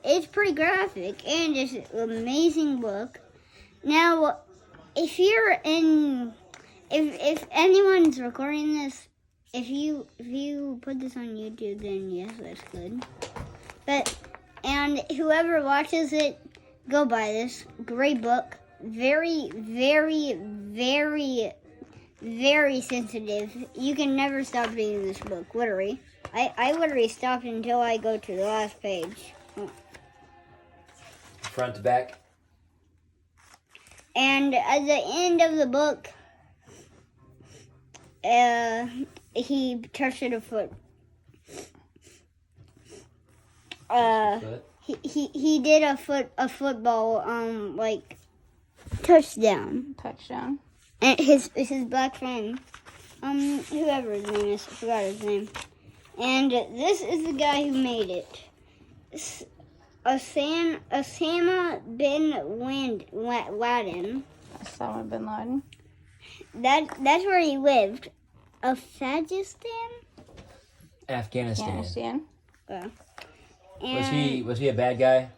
it's pretty graphic and it's an amazing book. Now, if you're in, if anyone's recording this, if you put this on YouTube, then yes, that's good. And whoever watches it, go buy this. Great book. Very, very, very, very sensitive. You can never stop reading this book, literally. I literally stopped until I go to the last page. Oh. Front to back. And at the end of the book, he touched a foot. He did a football like touchdown. And his black friend, whoever his name is, I forgot his name. And this is the guy who made it. Osama bin Laden. Osama bin Laden. That's where he lived. Afghanistan. Afghanistan. Yeah. Was he a bad guy?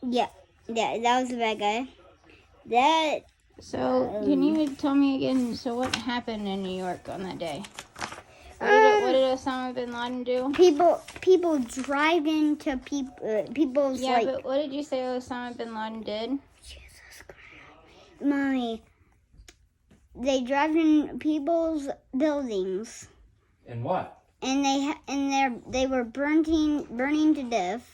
Yeah, that was a bad guy. So, can you tell me again, so what happened in New York on that day? What did Osama bin Laden do? People drive into people's Yeah, but what did you say Osama bin Laden did? Jesus Christ. Mommy, they drive in people's buildings. And what? And they were burning to death.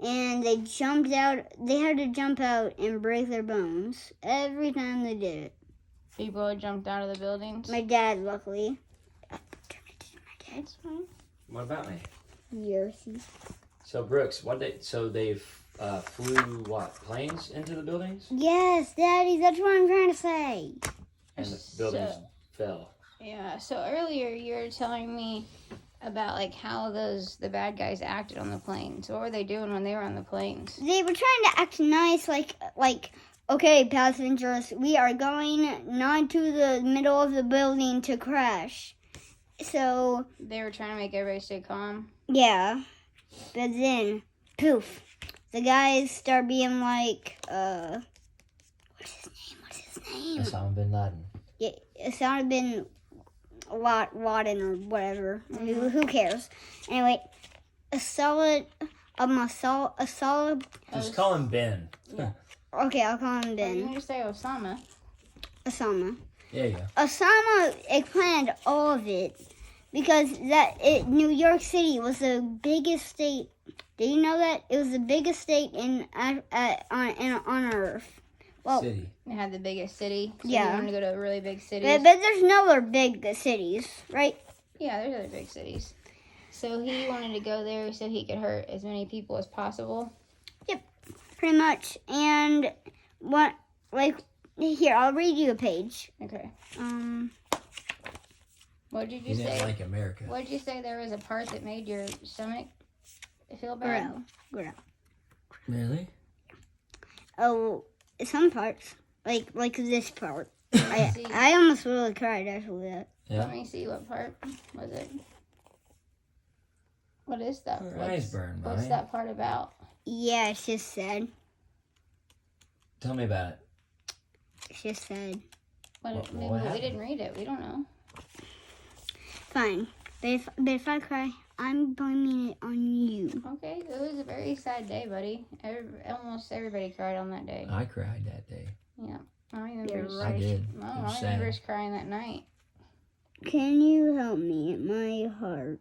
And they jumped out. They had to jump out and break their bones every time they did it. People jumped out of the buildings? My dad, luckily. That's fine. What about me? Yoshi. So Brooks, they flew what? Planes into the buildings? Yes, Daddy, that's what I'm trying to say. And the buildings fell. Yeah, so earlier you were telling me about like how the bad guys acted on the planes. What were they doing when they were on the planes? They were trying to act nice, like okay, passengers, we are going not to the middle of the building to crash. So they were trying to make everybody stay calm. Yeah, but then poof, the guys start being like, what's his name? Osama bin Laden. Yeah, Osama bin Laden or whatever. Mm-hmm. Who cares? Anyway, a solid. Just call him Ben. Yeah. Okay, I'll call him Ben. You can just say Osama. Osama. There you go. Osama planned all of it because New York City was the biggest state. Did you know that it was the biggest state on Earth? Well, City. It had the biggest city. So Yeah. you wanted to go to a really big city. but there's no other big cities, right? Yeah, there's other big cities. So he wanted to go there so he could hurt as many people as possible. Yep, pretty much. And here, I'll read you a page. Okay. He What did you didn't say? like America. What did you say? There was a part that made your stomach feel bad. Grow. Really? Oh, some parts, like this part. See. I almost really cried after that. Yeah. Let me see what part was it. What is that? Her eyes burn, What's Mommy. that part about? Yeah, it's just sad. Tell me about it. It's just sad. What We happened? didn't read it. We don't know. Fine, but if I cry, I'm blaming it on you. Okay, it was a very sad day, buddy. Almost everybody cried on that day. I cried that day. Yeah, I remember. You're I did. No, It was I remember sad. us crying that night. Can you help me? My heart.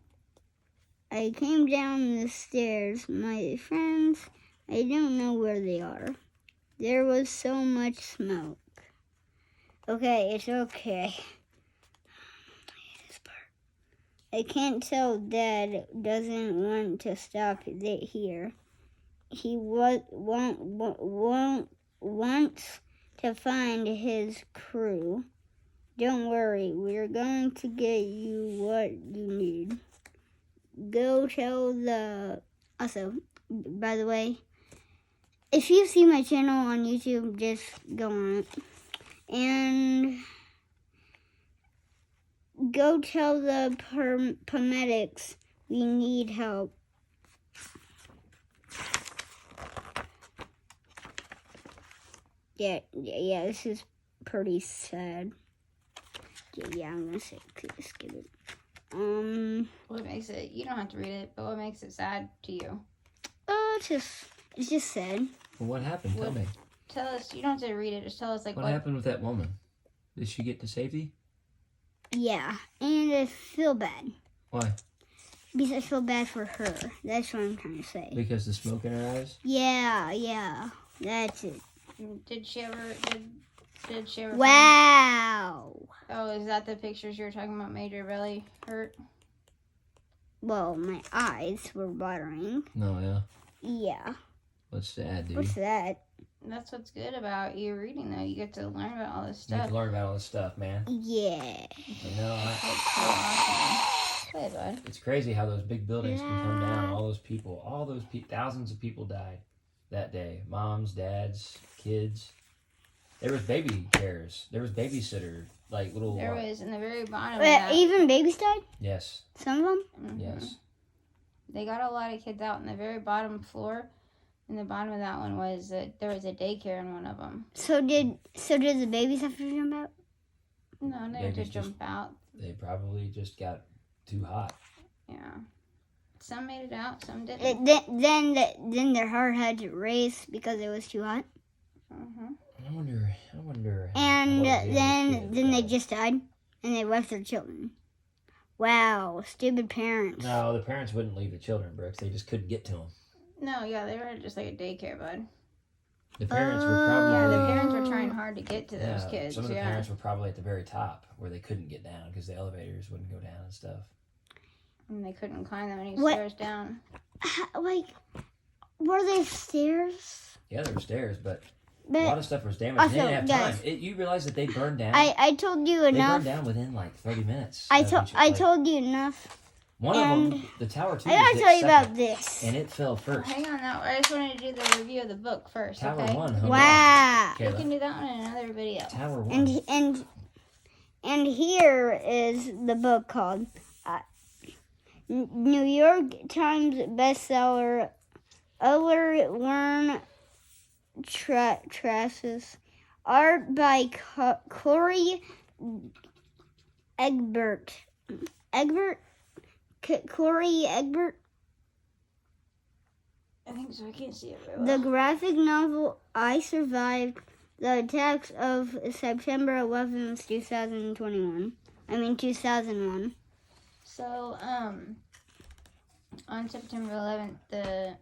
I came down the stairs. My friends, I don't know where they are. There was so much smoke. Okay, it's okay. This part. I can't tell Dad doesn't want to stop here. He wants to find his crew. Don't worry, we're going to get you what you need. Go tell the... Also, by the way, if you see my channel on YouTube, just go on it. And go tell the paramedics we need help. Yeah, this is pretty sad. Yeah, I'm gonna say skip it. What makes it? You don't have to read it, but what makes it sad to you? It's just sad. Well, what happened? Tell me. Tell us. You don't have to read it. Just tell us like What happened with that woman? Did she get to safety? Yeah, and I feel bad. Why? Because I feel bad for her. That's what I'm trying to say. Because the smoke in her eyes? Yeah. That's it. Did she ever? Did she ever? Wow. Oh, is that the pictures you were talking about? Made your belly hurt? Well, my eyes were watering. No, yeah. Yeah. What's sad, dude? What's that? That's what's good about you reading, though. You get to learn about all this You have stuff. to learn about all this stuff, man. Yeah. You know, That's so awesome. Go ahead, bud. it's crazy how those big buildings can come down. All those people, thousands of people died that day. Moms, dads, kids. There was baby cares. There was babysitter, like little. There was in the very bottom. Of Wait, that, even babies died? Yes. Some of them? Mhm. Yes. They got a lot of kids out in the very bottom floor. In the bottom of that one was there was a daycare in one of them. So did the babies have to jump out? No, they had to Babies just- jump out. They probably just got too hot. Yeah. Some made it out, some didn't. Then their heart had to race because it was too hot. Mm-hmm. I wonder. And what was the then youngest kid they died? just died, and they left their children. Wow, stupid parents. No, the parents wouldn't leave the children, Brooks. They just couldn't get to them. No, yeah, they were just like a daycare, bud. The parents were Oh. probably. Yeah, the parents were trying hard to get to those Yeah, kids. Some of the Yeah. parents were probably at the very top where they couldn't get down because the elevators wouldn't go down and stuff. And they couldn't climb that many What? stairs down. Like, were there stairs? Yeah, there were stairs, but a But lot of stuff was damaged. Also, They didn't have guys, time. You realize that they burned down? I told you they enough. burned down within like 30 minutes. I of told each- like, told you enough. One of and them, the tower 2, I gotta was tell hit you about second, this. and it fell first. Hang on now. I just wanted to do the review of the book first, Tower okay? 1 hung Wow. on. We Kayla, can do that one in another video. Tower 1. And here is the book called New York Times bestseller Learn Tarshis, art by Corey Egbert. Corey Egbert. I think so. I can't see it very well. The graphic novel I Survived the Attacks of September 11th, 2001. 2001. So, on September 11th, the